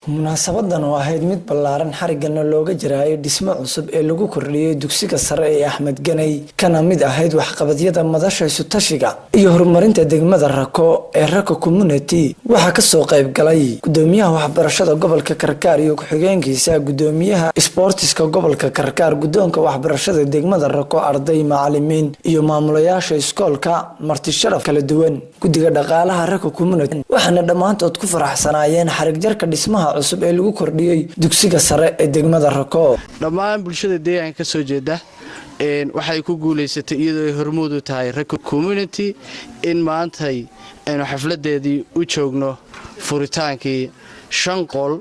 munaasabadan oo ahayd mid ballaaran xarigana looga jiraayay dhismo cusub ee lagu kordhiyay dugsiga sare ee Axmed Ganay kana mid ahayd waxqabadyada madasha isu tashiga iyo horumarinta degmada Rako ee Rako Community waxa ka soo qayb galay gudoomiyaha waxbarashada gobolka Karkaar iyo ku-xigeenkiisa gudoomiyaha sportiska gobolka Karkaar gudoonka waxbarashada degmada Rako arday macallimiin iyo maamulayaasha iskoolka marti sharaf kala duwan gudiga dhaqaalaha Rako Community waxaana dhamaantood ku faraxsanaayeen xarig jarka dhismaha cusub ee lagu kordhiyay dugsiga sare ee degmada Rako dhamaan bulshada deegaanka ka soo jeeda waxay ku guuleysatay iyadoo hormuud u tahay Rako Community in maantay aynu xafladeedii u joogno furitaankii 5 qol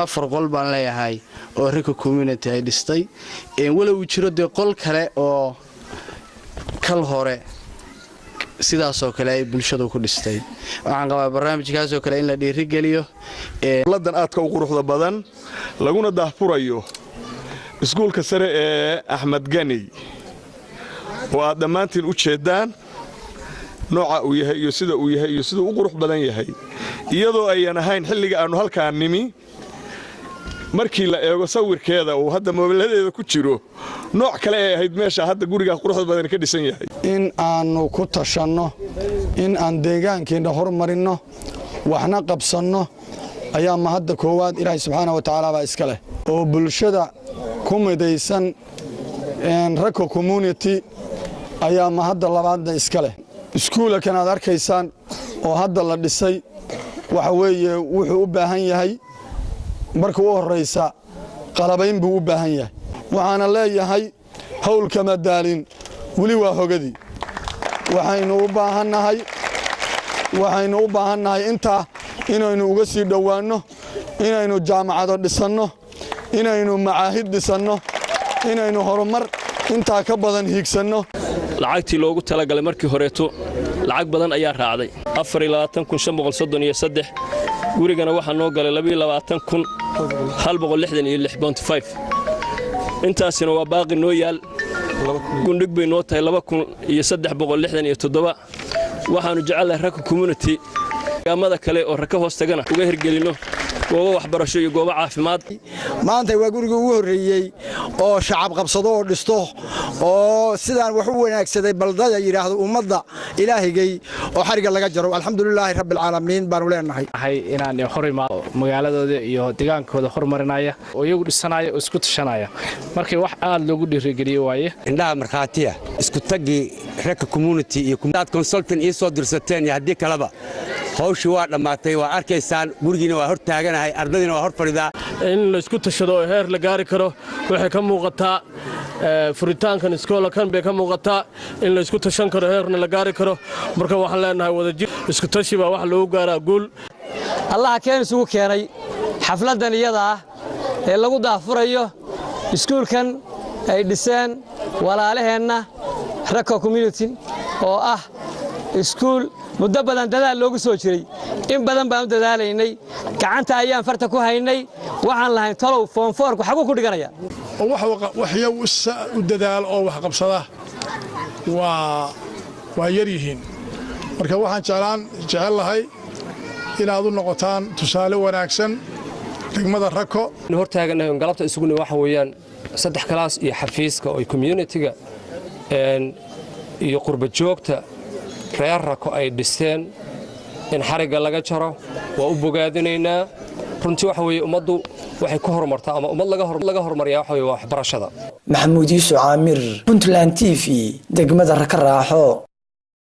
4 qol baan leeyahay oo Rako Community ay dhistay walow jiro de qol kale oo kal hore sidaas oo kale ay bulshadu ku dhistay waxaan qabaa barnaamijkaas oo kale in la dhiiri geliyo ladan aadka u quruxda badan laguna daahfurayo iskuulka sare ee Axmed Ganay oo aad dhamaantiin u jeedaan nooca uu yahay iyo sida uu yahay iyo sida uu qurux badan yahay iyadoo ayaan ahayn xilliga aanu halkaan nimi markii la eego sawirkeeda oo hadda moobiladeeda ku jiro nooc kale ay ahayd meesha hadda guriga quruxda badan ka dhisan yahay in aanu ku tashanno in aan deegaankeena horumarino waxna qabsanno ayaa ma hadda koowaad Ilaahay subxaanahu wa ta'aala baa iska leh oo bulshada ku midaysan Rako Community ayaa ma hadda labaadna iska leh iskuulka aad arkaysaan oo hadda la dhisay waxa weeye wuxuu u baahan yahay marka uu horeysa qalabayn buu u baahan yahay waxaana leeyahay hawlka madaalin wali waa hogadii waxaynu u baahannahay inta inaynu uga sii dhowaanno inaynu jaamacado dhisanno inaynu macaahid dhisanno inaynu horumar inta ka badan hiigsanno lacagtii loogu talagalay markii horeeto lacag badan ayaa raacday 24533 gurigana waxa noo galay 22166.5 intaasina waa baaqi noo yaal gundhig bay noo tahay 2367 waxaanu jecelahay Rako Community gaamada kale oo Rako hoos tagana uga hirgelino goobo waxbarasho iyo goobo caafimaad maanta waa guriga ugu horeeyay oo shacab qabsado oo dhisto oo sidaan wax u wanaagsaday baldada yiraahdo ummadda ilaahigay oo xariga laga jaro alxamdulilaahi rabbil caalamiin baan u leenahay inaan horimaado magaaladooda iyo deegaankooda horumarinaya oo iyagu dhisanaya oo isku tashanaya markii wax aad loogu dhiirigeliyo waaye indhaha marxaatiya isku tagi Rako Community iyo kumdaad consultant iyo soo dirsateen hadii kalaba hawshii waa dhamaatay waa arkaysaan gurigiina waa hor taaganahay ardayna waa hor fadhidaa in la isku tashado heer la gaari karo waxay ka muuqataa furitaankan iskoolkan bay ka muuqataa in la isku tashan karo heerna la gaari karo marka waxaan leenahay wadajir isku tashi baa wax loo gaaraa guul Allah keen isugu keenay xafladan iyada ah ee lagu daafurayo iskoolkan ay dhiseen walaalaheena Rako Community oo ah iskool muddo badan dadaal loogu soo jiray in badan baan u dadaalaynay gacanta ayaan farta ku haynay waxaan lahayn talow form 4 ku xagu ku dhiganaya waxyo u dadaal oo wax qabsada waa yar yihiin marka waxaan jecelahay inaad u noqotaan tusaale wanaagsan degmada Rako hortaaganahay galabta isuguna waxa weeyaan 3 class iyo xafiiska oo community-ga iyo qurba joogta reer Rako ay dhiseen in xariga laga jaro waa u bogaadinaynaa runtii waxa weeye ummaddu waxay ku horumartaa ama ummad laga horumariyaa waxa weeye waxbarashada Maxamuud Yuusuf Aamir Puntland TV degmada Rako Raaxo